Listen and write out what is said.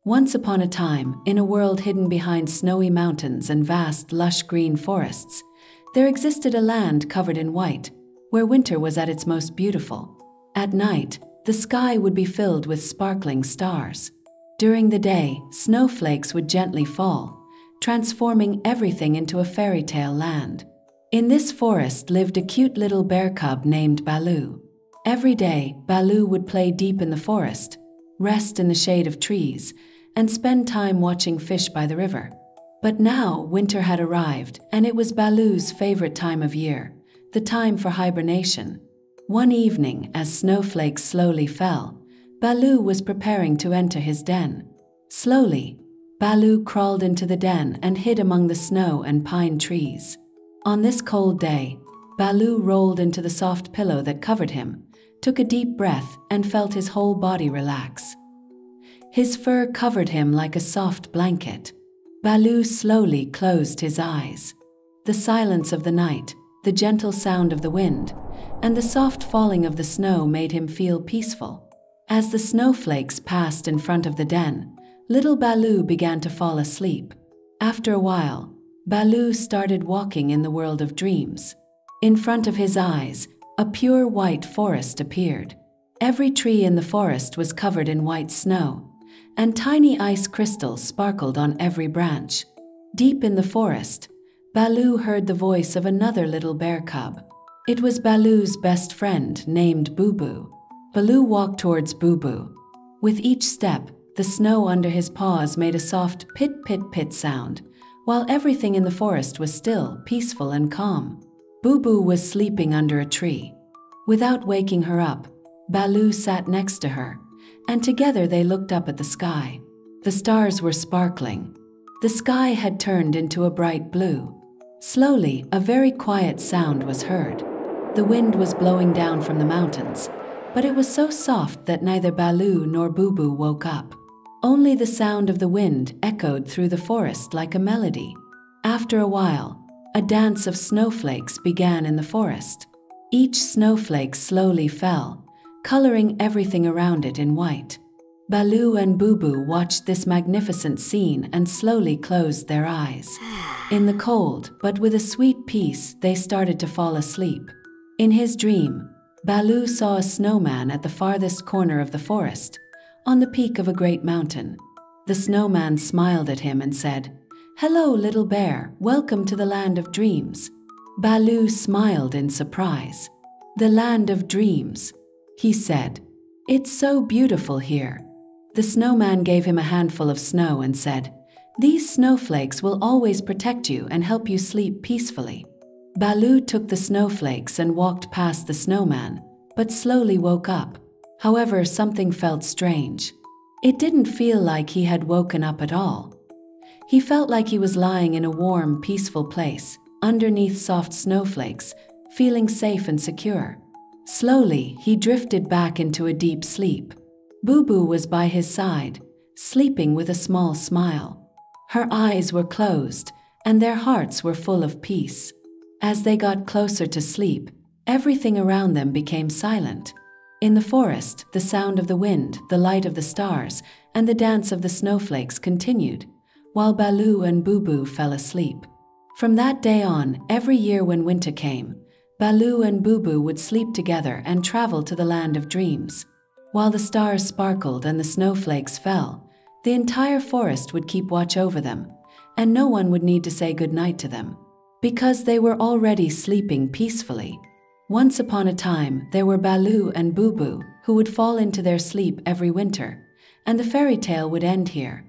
Once upon a time, in a world hidden behind snowy mountains and vast, lush green forests, there existed a land covered in white, where winter was at its most beautiful. At night, the sky would be filled with sparkling stars. During the day, snowflakes would gently fall, transforming everything into a fairy tale land. In this forest lived a cute little bear cub named Baloo. Every day, Baloo would play deep in the forest, rest in the shade of trees, and spend time watching fish by the river. But now winter had arrived, and it was Baloo's favorite time of year, the time for hibernation. One evening, as snowflakes slowly fell, Baloo was preparing to enter his den. Slowly, Baloo crawled into the den and hid among the snow and pine trees. On this cold day, Baloo rolled into the soft pillow that covered him, took a deep breath, and felt his whole body relax. His fur covered him like a soft blanket. Baloo slowly closed his eyes. The silence of the night, the gentle sound of the wind, and the soft falling of the snow made him feel peaceful. As the snowflakes passed in front of the den, little Baloo began to fall asleep. After a while, Baloo started walking in the world of dreams. In front of his eyes, a pure white forest appeared. Every tree in the forest was covered in white snow, and tiny ice crystals sparkled on every branch. Deep in the forest, Baloo heard the voice of another little bear cub. It was Baloo's best friend named Booboo. Baloo walked towards Booboo. With each step, the snow under his paws made a soft pit-pit-pit sound, while everything in the forest was still, peaceful and calm. Booboo was sleeping under a tree. Without waking her up, Baloo sat next to her, and together they looked up at the sky. The stars were sparkling. The sky had turned into a bright blue. Slowly, a very quiet sound was heard. The wind was blowing down from the mountains, but it was so soft that neither Baloo nor Booboo woke up. Only the sound of the wind echoed through the forest like a melody. After a while, a dance of snowflakes began in the forest. Each snowflake slowly fell, coloring everything around it in white. Baloo and Booboo watched this magnificent scene and slowly closed their eyes. In the cold, but with a sweet peace, they started to fall asleep. In his dream, Baloo saw a snowman at the farthest corner of the forest, on the peak of a great mountain. The snowman smiled at him and said, "Hello, little bear, welcome to the land of dreams." Baloo smiled in surprise. "The land of dreams," he said. "It's so beautiful here." The snowman gave him a handful of snow and said, "These snowflakes will always protect you and help you sleep peacefully." Baloo took the snowflakes and walked past the snowman, but slowly woke up. However, something felt strange. It didn't feel like he had woken up at all. He felt like he was lying in a warm, peaceful place, underneath soft snowflakes, feeling safe and secure. Slowly, he drifted back into a deep sleep. Booboo was by his side, sleeping with a small smile. Her eyes were closed, and their hearts were full of peace. As they got closer to sleep, everything around them became silent. In the forest, the sound of the wind, the light of the stars, and the dance of the snowflakes continued, while Baloo and Booboo fell asleep. From that day on, every year when winter came, Baloo and Booboo would sleep together and travel to the land of dreams. While the stars sparkled and the snowflakes fell, the entire forest would keep watch over them, and no one would need to say goodnight to them, because they were already sleeping peacefully. Once upon a time, there were Baloo and Booboo who would fall into their sleep every winter, and the fairy tale would end here.